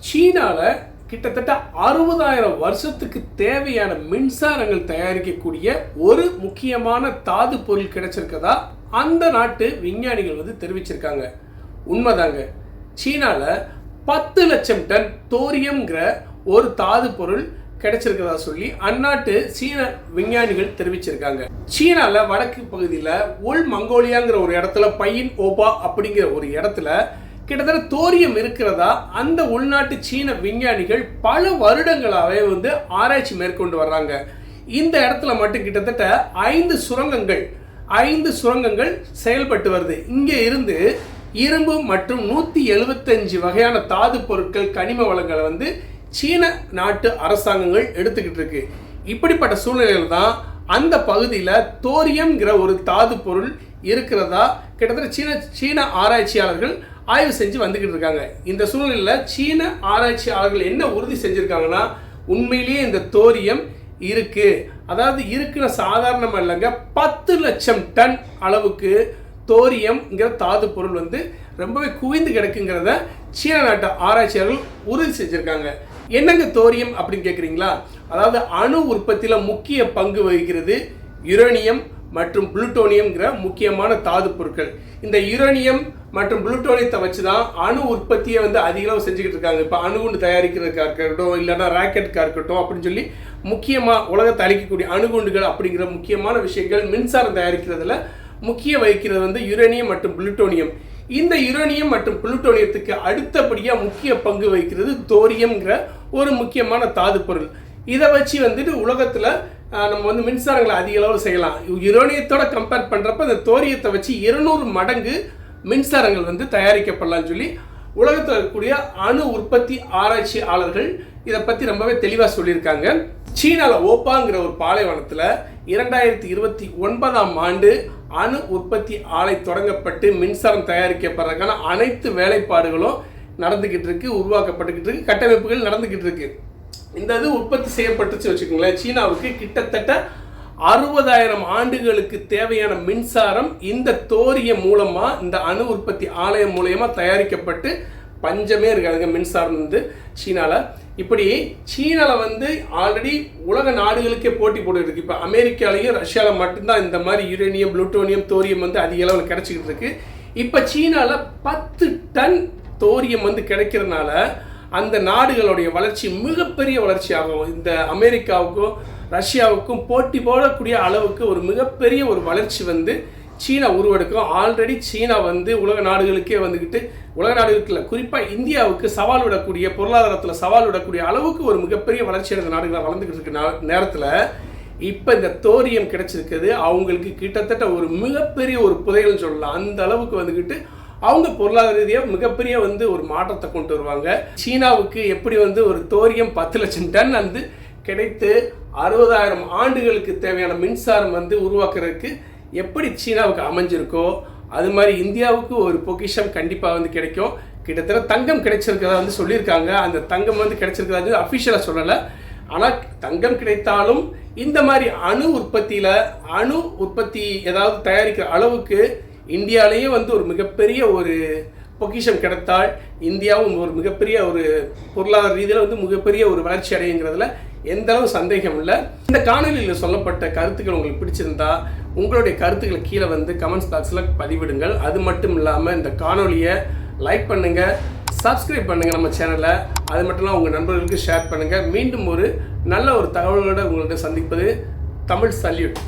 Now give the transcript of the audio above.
சீனால கிட்டத்தட்ட 60,000 வருஷத்துக்கு தேவையான மின்சாரங்கள் தயாரிக்கக்கூடிய ஒரு முக்கியமான தாது பொருள் கிடைச்சிருக்கதா அந்த நாட்டு விஞ்ஞானிகள் தெரிவிச்சிருக்காங்க. உண்மைதாங்க. சீனால 10 லட்சம் டன் தோரியம்ங்கிற ஒரு தாது பொருள் கிடைச்சிருக்கதா சொல்லி அந்நாட்டு சீன விஞ்ஞானிகள் தெரிவிச்சிருக்காங்க. சீனால வடக்கு பகுதியில் உள் மங்கோலியாங்கிற ஒரு இடத்துல பையின் ஓபா அப்படிங்கிற ஒரு இடத்துல கிட்டத்தட்ட தோரியம் இருக்கிறதா அந்த உள்நாட்டு சீன விஞ்ஞானிகள் பல வருடங்களாகவே ஆராய்ச்சி மேற்கொண்டு வர்றாங்க. இந்த இடத்துல மட்டும் கிட்டத்தட்ட 5 சுரங்கங்கள் செயல்பட்டு வருது. இங்கே இருந்து இரும்பு மற்றும் 175 வகையான தாது பொருட்கள் கனிம வளங்களை சீன நாட்டு அரசாங்கங்கள் எடுத்துக்கிட்டு இருக்கு. இப்படிப்பட்ட சூழ்நிலையில் தான் அந்த பகுதியில் தோரியம்ங்கிற ஒரு தாது பொருள் இருக்கிறதா கிட்டத்தட்ட சீன ஆராய்ச்சியாளர்கள் ஆய்வு செஞ்சு வந்துக்கிட்டு இருக்காங்க. இந்த சூழ்நிலையில் சீன ஆராய்ச்சியாளர்கள் என்ன உறுதி செஞ்சுருக்காங்கன்னா, உண்மையிலேயே இந்த தோரியம் இருக்கு. அதாவது இருக்குன்னு சாதாரணமாக இல்லைங்க, 10 லட்சம் டன் அளவுக்கு தோரியம்ங்கிற தாது பொருள் ரொம்பவே குவிந்து கிடக்குங்கிறத சீன நாட்டு ஆராய்ச்சியாளர்கள் உறுதி செஞ்சுருக்காங்க. என்னங்க தோரியம் அப்படின்னு கேட்குறீங்களா? அதாவது அணு உற்பத்தியில் முக்கிய பங்கு வகிக்கிறது யுரேனியம் மற்றும் புளுட்டோனியம்ங்கிற முக்கியமான தாது பொருட்கள். இந்த யுரேனியம் மற்றும் புளுட்டோனியத்தை வச்சு தான் அணு உற்பத்தியை அதிக அளவு செஞ்சுக்கிட்டு இருக்காங்க. இப்போ அணுகுண்டு தயாரிக்கிறதுக்காக இருக்கட்டும், இல்லைன்னா ராக்கெட்டுக்காக இருக்கட்டும் அப்படின்னு சொல்லி முக்கியமாக உலகத்தை அழிக்கக்கூடிய அணுகுண்டுகள் அப்படிங்கிற முக்கியமான விஷயங்கள் மின்சாரம் தயாரிக்கிறதுல முக்கிய வகிக்கிறது யுரேனியம் மற்றும் புளுட்டோனியம். இந்த யுரேனியம் மற்றும் புளுட்டோனியத்துக்கு அடுத்தபடியாக முக்கிய பங்கு வகிக்கிறது தோரியம்ங்கிற ஒரு முக்கியமான தாது பொருள். இதை வச்சு உலகத்தில் நம்ம மின்சாரங்களை அதிக அளவு செய்யலாம். யுரேனியத்தோட கம்பேர் பண்ணுறப்ப இந்த தோரியத்தை வச்சு 200 மடங்கு மின்சாரங்கள் தயாரிக்கப்படலாம்னு சொல்லி உலகத்தில் இருக்கக்கூடிய அணு உற்பத்தி ஆராய்ச்சியாளர்கள் இதை பற்றி ரொம்பவே தெளிவாக சொல்லியிருக்காங்க. சீனாவில் ஓப்பாங்கிற ஒரு பாலைவனத்தில் 2029ஆம் ஆண்டு அணு உற்பத்தி ஆலை தொடங்கப்பட்டு மின்சாரம் தயாரிக்கப்படுறதுக்கான அனைத்து வேலைப்பாடுகளும் நடந்துக்கிட்டு இருக்கு, உருவாக்கப்பட்டுக்கிட்டு இருக்கு, கட்டமைப்புகள் நடந்துக்கிட்டு இருக்கு. இந்த இது உற்பத்தி செய்யப்பட்டுச்சு வச்சுக்கோங்களேன். சீனாவுக்கு கிட்டத்தட்ட 60,000 ஆண்டுகளுக்கு தேவையான மின்சாரம் இந்த தோரியம் மூலமாக, இந்த அணு உற்பத்தி ஆலயம் மூலயமா தயாரிக்கப்பட்டு பஞ்சமே இருக்காதுங்க மின்சாரம் சீனாவில். இப்படி சீனாவில் ஆல்ரெடி உலக நாடுகளுக்கே போட்டி போட்டுருக்கு. இப்போ அமெரிக்காலையும் ரஷ்யாவில் மட்டும்தான் இந்த மாதிரி யுரேனியம், புளுட்டோனியம், தோரியம் அதிக அளவில் கிடைச்சிக்கிட்டு இருக்கு. இப்போ சீனாவில் 10 டன் தோரியம் கிடைக்கிறதுனால அந்த நாடுகளுடைய வளர்ச்சி மிகப்பெரிய வளர்ச்சி ஆகும். இந்த அமெரிக்காவுக்கும் ரஷ்யாவுக்கும் போட்டி போடக்கூடிய அளவுக்கு ஒரு மிகப்பெரிய ஒரு வளர்ச்சி சீனா உருவெடுக்கும். ஆல்ரெடி சீனா உலக நாடுகளுக்கே உலக நாடுகளுக்கு குறிப்பாக இந்தியாவுக்கு சவால் விடக்கூடிய, பொருளாதாரத்தில் சவால் விடக்கூடிய அளவுக்கு ஒரு மிகப்பெரிய வளர்ச்சி அடைந்த நாடுகளாக வளர்ந்துக்கிட்டு இருக்க நேரத்தில் இப்போ இந்த தோரியம் கிடைச்சிருக்குது. அவங்களுக்கு கிட்டத்தட்ட ஒரு மிகப்பெரிய ஒரு புதையல்னு சொல்லலாம். அந்த அளவுக்கு அவங்க பொருளாதார ரீதியாக மிகப்பெரிய ஒரு மாற்றத்தை கொண்டு வருவாங்க. சீனாவுக்கு எப்படி ஒரு தோரியம் 10 லட்சம் டன் கிடைத்து 60,000 ஆண்டுகளுக்கு தேவையான மின்சாரம் உருவாக்குறதுக்கு எப்படி சீனாவுக்கு அமைஞ்சிருக்கோ அது மாதிரி இந்தியாவுக்கு ஒரு பொக்கிஷம் கண்டிப்பாக கிடைக்கும். கிட்டத்தட்ட தங்கம் கிடைச்சிருக்கிறதா சொல்லியிருக்காங்க. அந்த தங்கம் கிடைச்சிருக்கிறதா அஃபிஷியலாக சொல்லலை. ஆனால் தங்கம் கிடைத்தாலும் இந்த மாதிரி அணு உற்பத்தி ஏதாவது தயாரிக்கிற அளவுக்கு இந்தியாவிலேயே ஒரு மிகப்பெரிய ஒரு பொக்கிஷம் கிடைத்தால் இந்தியாவும் ஒரு மிகப்பெரிய ஒரு பொருளாதார ரீதியில் மிகப்பெரிய ஒரு வளர்ச்சி அடையுங்கிறதுல எந்த அளவு சந்தேகம் இல்லை. இந்த காணொலியில் சொல்லப்பட்ட கருத்துக்கள் உங்களுக்கு பிடிச்சிருந்தா உங்களுடைய கருத்துக்களை கீழே கமெண்ட்ஸ் பாக்ஸில் பதிவிடுங்கள். அது மட்டும் இல்லாமல் இந்த காணொலியை லைக் பண்ணுங்கள், சப்ஸ்கிரைப் பண்ணுங்கள் நம்ம சேனலை. அது மட்டும் இல்லாமல் உங்கள் நண்பர்களுக்கு ஷேர் பண்ணுங்கள். மீண்டும் ஒரு நல்ல ஒரு தகவலோடு உங்கள்கிட்ட சந்திப்பது தமிழ் சல்யூட்.